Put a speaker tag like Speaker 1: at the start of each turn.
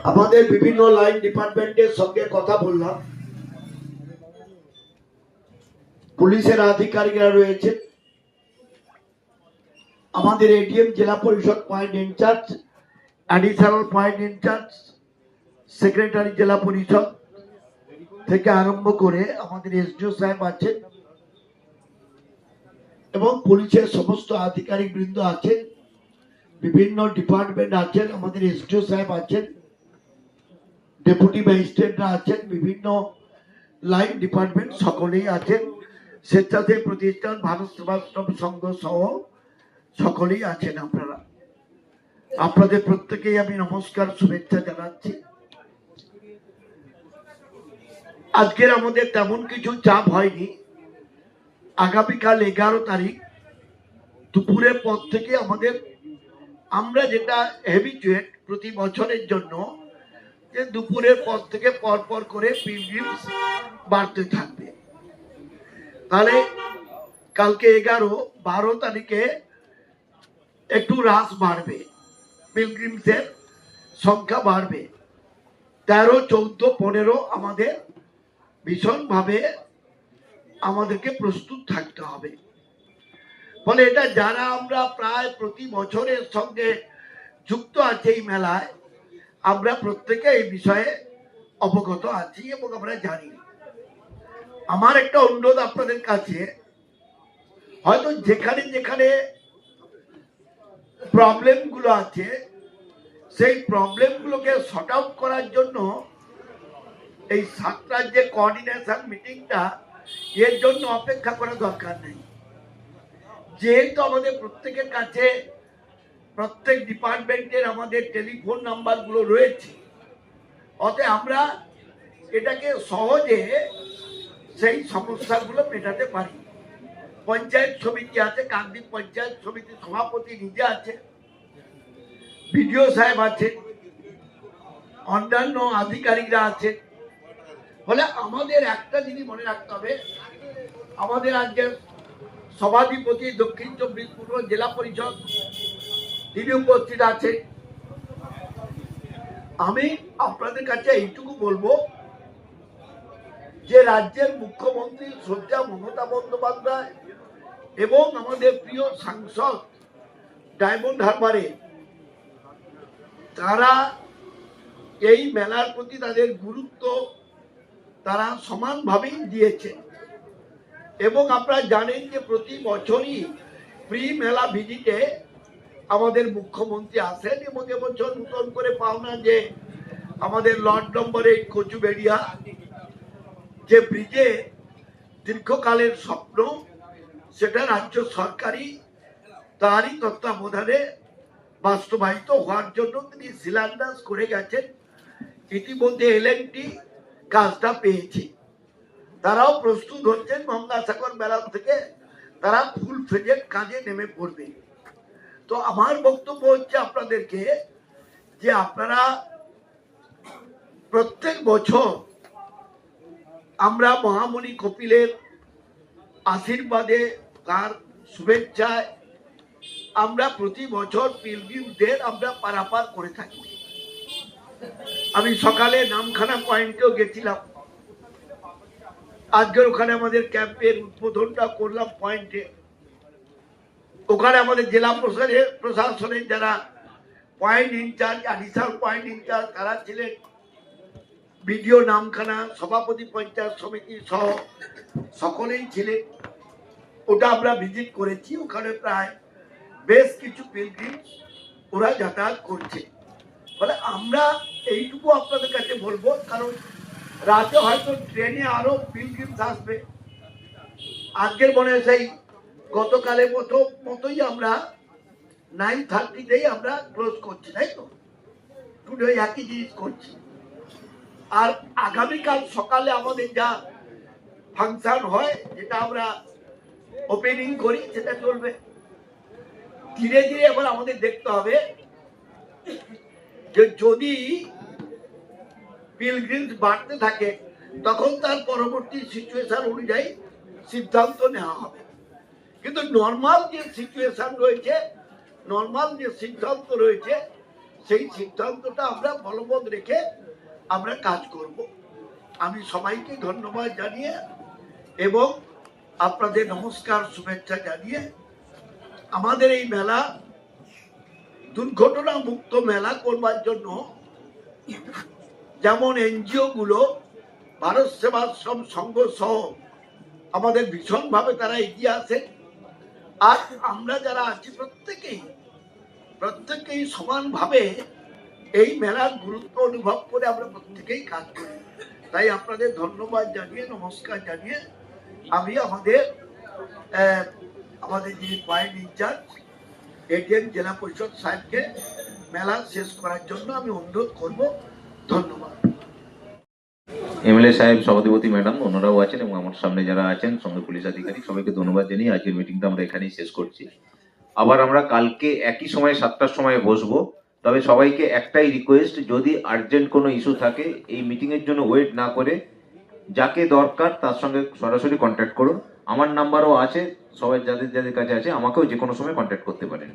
Speaker 1: আমাদের বিভিন্ন লাইন ডিপার্টমেন্টের সঙ্গে কথা বললাম। পুলিশের আধিকারিকরা রয়েছে, আমাদের এডিএম জেলা পরিষদ point in charge, additional point in charge, secretary জেলা পরিষদ থেকে আরম্ভ করে আমাদের এসডিও সাহেব আছেন এবং পুলিশের সমস্ত আধিকারিক বৃন্দ আছেন, বিভিন্ন ডিপার্টমেন্ট আছেন, আমাদের এসডিও সাহেব আছেন, ডেপুটি ম্যাজিস্ট্রেটরা আছেন, বিভিন্ন লাইন ডিপার্টমেন্ট সকলেই আছেন, স্বেচ্ছাসেবী প্রতিষ্ঠান ভারত সেবাশ্রম সংঘ সহ সকলেই আছেন। আপনাদের প্রত্যেকেই আমি নমস্কার, শুভেচ্ছা জানাচ্ছি। আজকের আমাদের তেমন কিছু চাপ হয়নি। আগামীকাল 11 তারিখ দুপুরের পর থেকে আমরা যেটা হ্যাবিচুয়েট প্রতি বছরের জন্য, যে দুপুরের পর থেকে পরপর করে পিলগ্রিমস বাড়তে থাকবে। তাহলে কালকে 11-12 তারিখে একটু হ্রাস বাড়বে, পিলগ্রিমসের সংখ্যা বাড়বে। 13, 14, 15 আমাদের ভীষণভাবে আমাদেরকে প্রস্তুত থাকতে হবে। ফলে এটা যারা আমরা প্রায় প্রতি বছরের সঙ্গে যুক্ত আছে এই মেলায়, আমরা প্রত্যেকে এই বিষয়ে অবগত আছি এবং আমরা জানি। আমার একটা অনুরোধ আপনাদের কাছে, হয়তো যেখানে যেখানে প্রবলেম গুলো আছে সেই প্রবলেম গুলোকে সর্ট আউট করার জন্য এই 7 রাজ্যের কোঅর্ডিনেশন মিটিংটা, এর জন্য অপেক্ষা করা দরকার নেই। যেহেতু আমাদের প্রত্যেকের কাছে প্রত্যেক ডিপার্টমেন্টের আমাদের টেলিফোন নাম্বার গুলো রয়েছে, অতএব আমরা এটাকে সহজে সেই সমস্যাগুলো মেটাতে পারি। পঞ্চায়েত সমিতি আছে, কাকদ্বীপ পঞ্চায়েত সমিতির সভাপতি নিজে আছে, বিডিও সাহেব আছে, অন্যান্য আধিকারিকরা আছে। ফলে আমাদের একটা জিনিস মনে রাখতে হবে, আমাদের আজকের সভাধিপতি দক্ষিণ 24 পূর্ব জেলা পরিষদ তিনি উপস্থিত আছে। আমি আপনাদের কাছে এইটুকু বলবো যে রাজ্যের মুখ্যমন্ত্রী শ্রদ্ধা মমতা বন্দ্যোপাধ্যায় এবং আমাদের প্রিয় সাংসদ ডায়মন্ড হারবারে, তারা এই মেলার প্রতি তাদের গুরুত্ব তারা সমানভাবেই দিয়েছে। এবং আপনারা জানেন যে প্রতি বছরই প্রি মেলা ভিজিটে আমাদের মুখ্যমন্ত্রী আসেন এবং এবছর নতুন করে পাওনা যে আমাদের লর্ড নম্বর 8 কচুবেড়িয়া যে ব্রিজে দীর্ঘকালের স্বপ্ন, সেটা রাজ্য সরকারি তারই তত্ত্বাবধানে বাস্তবায়িত হওয়ার জন্য তিনি শিলান্যাস করে গেছেন। ইতিমধ্যে L&T কাজটা পেয়েছে, তারাও প্রস্তুত হচ্ছেন। গঙ্গাসাগর মেলা থেকে তারা ফুল ফ্লেজেড কাজে নেমে পড়বে। তো আমার বক্তব্য হচ্ছে আপনাদেরকে যে আপনারা প্রত্যেক বছর আমরা মহামণি কপিলের আশীর্বাদে, তার শুভেচ্ছায় আমরা প্রতি বছর পিলগ্রিমদের আমরা পারাপার করে থাকি। আমি সকালে নামখানা পয়েন্টেও গেছিলাম, আজকের ওখানে আমাদের ক্যাম্পের উদ্বোধনটা করলাম পয়েন্টে। ওখানে আমাদের জেলা প্রশাসনের যারা point in charge, additional point in charge তারা ছিলেন, বিডিও নামখানা, সভাপতি পঞ্চায়েত সমিতি সহ সকলেই ছিলেন। ওটা আমরা ভিজিট করেছি। ওখানে প্রায় বেশ কিছু পিলগ্রিম ওরা যাতায়াত করছে। ফলে আমরা এইটুকু আপনাদের কাছে বলবো, কারণ রাতে হয়তো ট্রেনে আরো পিলগ্রিমস আসবে। আজকের মনে হয় সেই গতকালের মতোই আমরা 9:30 আমরা ক্লোজ করছি, তাই তো? টুডে একই জিনিস করছি। আর আগামীকাল সকালে আমাদের যা ফাংশন হয়, যেটা আমরা ওপেনিং করি, সেটা চলবে। ধীরে ধীরে এবার আমাদের দেখতে হবে যে যদি পিলগ্রিমস বাড়তে থাকে তখন তার পরবর্তী সিচুয়েশন অনুযায়ী সিদ্ধান্ত নেওয়া হবে। কিন্তু নর্মাল যে সিচুয়েশন রয়েছে, নর্মাল যে সিদ্ধান্ত রয়েছে, সেই সিদ্ধান্তটা আমরা বলবৎ রেখে আমরা কাজ করব। আমি সবাইকে ধন্যবাদ জানিয়ে এবং আপনাদের নমস্কার শুভেচ্ছা জানিয়ে আমাদের এই মেলা দুর্ঘটনা মুক্ত মেলা করবার জন্য যেমন এনজিও গুলো ভারত সেবাশ্রম সংঘ সহ আমাদের ভীষণভাবে তারা এগিয়ে আসে, আর আমরা যারা আছি প্রত্যেকেই সমানভাবে এই মেলার গুরুত্ব অনুভব করে আমরা প্রত্যেকেই কাজ করি। তাই আপনাদের ধন্যবাদ জানিয়ে নমস্কার জানিয়ে আমি আমাদের যিনি পয়েন্ট ইনচার্জ এডিএম জেলা পরিষদ সাহেবকে মেলা শেষ করার জন্য আমি অনুরোধ করব। ধন্যবাদ।
Speaker 2: এমএলএ সাহেব, সভাধিপতি ম্যাডাম, অন্যরাও আছেন এবং আমার সামনে যারা আছেন সঙ্গে পুলিশ আধিকারিক, সবাইকে ধন্যবাদ জানিয়ে আজকের মিটিংটা আমরা এখানেই শেষ করছি। আবার আমরা কালকে একই সময়ে 7টার সময় বসবো। তবে সবাইকে একটাই রিকোয়েস্ট, যদি আর্জেন্ট কোনো ইস্যু থাকে এই মিটিং এর জন্য ওয়েট না করে যাকে দরকার তার সঙ্গে সরাসরি কন্ট্যাক্ট করুন। আমার নাম্বারও আছে, সবাই যাদের যাদের কাছে আছে আমাকেও যে কোনো সময় কন্ট্যাক্ট করতে পারেন।